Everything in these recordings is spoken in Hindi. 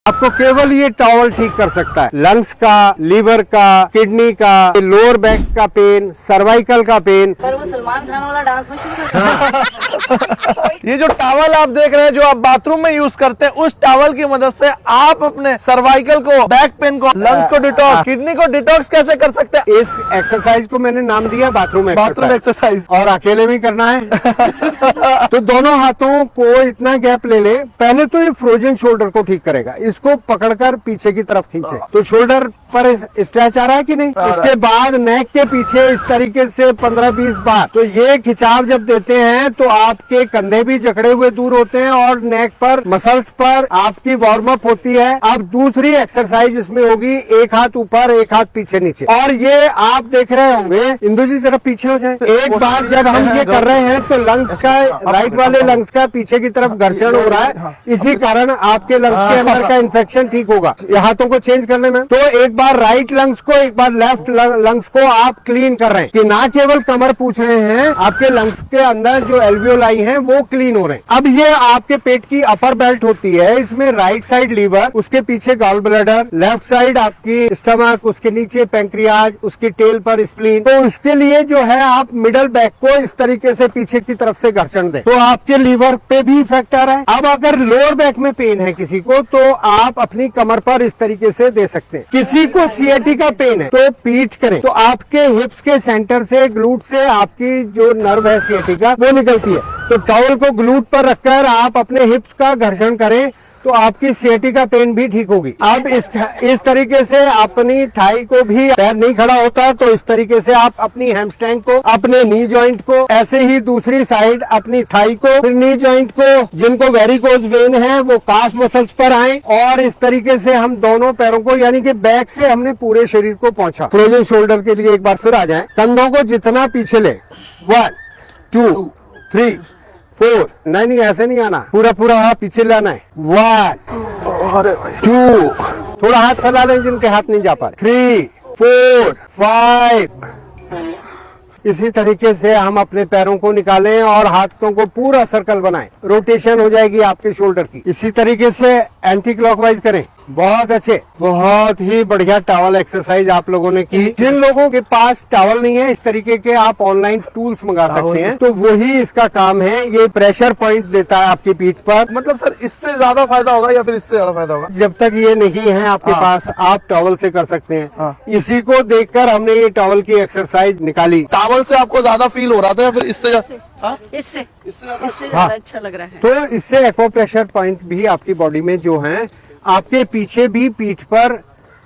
आपको केवल ये टॉवल ठीक कर सकता है। लंग्स का, लीवर का, किडनी का, लोअर बैक का पेन, सर्वाइकल का पेन। पर वो सलमान खान वाला डांस में शुरू कर ये जो टॉवल आप देख रहे हैं जो आप बाथरूम में यूज करते हैं, उस टॉवल की मदद से आप अपने सर्वाइकल को, बैक पेन को, लंग्स को डिटॉक्स, किडनी को डिटॉक्स कैसे कर सकते हैं। इस एक्सरसाइज को मैंने नाम दिया बाथरूम एक्सरसाइज। और अकेले भी करना है। तो दोनों हाथों को इतना गैप ले ले। पहले तो ये फ्रोजन शोल्डर को ठीक करेगा। इसको पकड़कर पीछे की तरफ खींचे तो शोल्डर पर स्ट्रेच आ रहा है कि नहीं। उसके बाद नेक के पीछे इस तरीके से 15-20 बार। तो ये खिंचाव जब देते हैं तो आपके कंधे भी जकड़े हुए दूर होते हैं और नेक पर, मसल्स पर आपकी वार्म अप होती है। अब दूसरी एक्सरसाइज इसमें होगी, एक हाथ ऊपर, एक हाथ पीछे नीचे। और ये आप देख रहे होंगे, इंदु जी जरा पीछे हो जाए। एक बार जब हम ये कर रहे हैं तो लंग्स का, राइट वाले लंग्स का पीछे की तरफ घर्षण हो रहा है। इसी कारण आपके लंग्स के अंदर का इन्फेक्शन ठीक होगा। हाथों को चेंज करने में तो एक बार राइट लंग्स को, एक बार लेफ्ट लंग्स को आप क्लीन कर रहे हैं कि ना केवल कमर पूछ रहे हैं, आपके लंग्स के अंदर जो एल्वियोलाई हैं वो क्लीन हो रहे हैं। अब ये आपके पेट की अपर बेल्ट होती है। इसमें राइट साइड लीवर, उसके पीछे गॉल ब्लैडर, लेफ्ट साइड आपकी स्टमक, उसके नीचे पैंक्रियाज, उसकी टेल पर स्प्लीन। तो उसके लिए जो है आप मिडल बैक को इस तरीके से पीछे की तरफ से घर्षण दें तो आपके लीवर पे भी इफेक्ट आ रहा है। अब अगर लोअर बैक में पेन है किसी को तो आप अपनी कमर पर इस तरीके से दे सकते हैं। किसी को सीएटी का पेन है तो पीठ करें तो आपके हिप्स के सेंटर से, ग्लूट से आपकी जो नर्व है सीएटी का वो निकलती है। तो टॉवल को ग्लूट पर रखकर आप अपने हिप्स का घर्षण करें तो आपकी सीएटी का पेन भी ठीक होगी। अब इस तरीके से अपनी थाई को भी, पैर नहीं खड़ा होता तो इस तरीके से आप अपनी हैमस्ट्रिंग को, अपने नी जॉइंट को, ऐसे ही दूसरी साइड अपनी थाई को, फिर नी जॉइंट को, जिनको वेरिकोज वेन है वो काफ मसल्स पर आए। और इस तरीके से हम दोनों पैरों को, यानी कि बैक से हमने पूरे शरीर को पहुंचा। फ्रोजन शोल्डर के लिए एक बार फिर आ जाए। कंधों को जितना पीछे ले, 1 2 3 4, नहीं ऐसे नहीं आना, पूरा हाथ पीछे लाना है। 1 2, थोड़ा हाथ फैला लें जिनके हाथ नहीं जा पा रहे। 3 4 5। इसी तरीके से हम अपने पैरों को निकालें और हाथों को पूरा सर्कल बनाएं। रोटेशन हो जाएगी आपके शोल्डर की। इसी तरीके से एंटी क्लॉकवाइज करें। बहुत अच्छे, बहुत ही बढ़िया टॉवल एक्सरसाइज आप लोगों ने की। जिन लोगों के पास टॉवल नहीं है, इस तरीके के आप ऑनलाइन टूल्स मंगा सकते हैं, तो वही इसका काम है। ये प्रेशर पॉइंट देता है आपकी पीठ पर। मतलब सर इससे ज्यादा फायदा होगा या फिर इससे ज्यादा फायदा होगा? जब तक ये नहीं है आपके पास, आप टॉवल से कर सकते हैं। इसी को देखकर हमने ये टॉवल की एक्सरसाइज निकाली। टॉवल से आपको ज्यादा फील हो रहा था या फिर इससे? इससे इससे ज्यादा अच्छा लग रहा है। तो इससे एक्वा प्रेशर पॉइंट भी आपकी बॉडी में जो है, आपके पीछे भी पीठ पर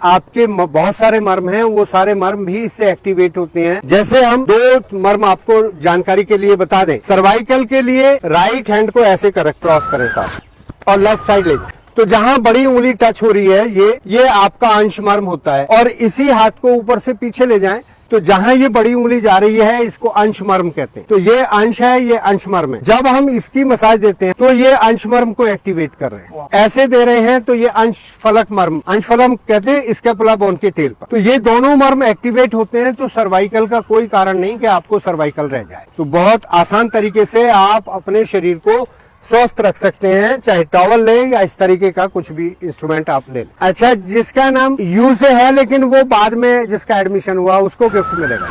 आपके बहुत सारे मर्म हैं, वो सारे मर्म भी इससे एक्टिवेट होते हैं। जैसे हम 2 मर्म आपको जानकारी के लिए बता दें। सर्वाइकल के लिए राइट हैंड को ऐसे क्रॉस करें साथ और लेफ्ट साइड ले, तो जहां बड़ी उंगली टच हो रही है ये आपका अंश मर्म होता है। और इसी हाथ को ऊपर से पीछे ले जाएं तो जहां ये बड़ी उंगली जा रही है इसको अंश मर्म कहते हैं। तो ये अंश है, ये अंश मर्म है। जब हम इसकी मसाज देते हैं तो ये अंश मर्म को एक्टिवेट कर रहे हैं। ऐसे दे रहे हैं तो ये अंश फलक मर्म, अंश फलक कहते हैं स्कैपुला बोन के टेल पर। तो ये दोनों मर्म एक्टिवेट होते हैं तो सर्वाइकल का कोई कारण नहीं कि आपको सर्वाइकल रह जाए। तो बहुत आसान तरीके से आप अपने शरीर को स्वस्थ रख सकते हैं, चाहे टॉवल ले या इस तरीके का कुछ भी इंस्ट्रूमेंट आप ले। अच्छा, जिसका नाम यू से है लेकिन वो बाद में जिसका एडमिशन हुआ उसको गिफ्ट मिलेगा।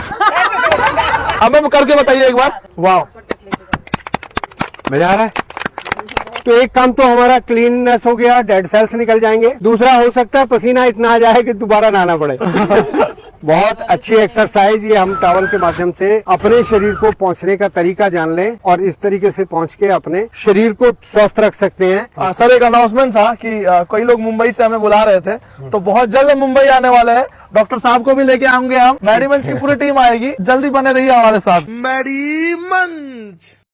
अब करके बताइए एक बार। वाह, मजा आ रहा है। तो एक काम तो हमारा क्लीननेस हो गया, डेड सेल्स निकल जाएंगे। दूसरा हो सकता है पसीना इतना आ जाए कि दोबारा नहाना पड़े। बहुत अच्छी एक्सरसाइज ये हम टॉवल के माध्यम से अपने शरीर को पहुंचने का तरीका जान लें और इस तरीके से पहुंच के अपने शरीर को स्वस्थ रख सकते हैं। सर एक अनाउंसमेंट था कि कई लोग मुंबई से हमें बुला रहे थे, तो बहुत जल्द मुंबई आने वाले हैं। डॉक्टर साहब को भी लेके आएंगे हम। मैडी मंच की पूरी टीम आएगी, जल्दी बने रहिए हमारे साथ। मैडी मंच।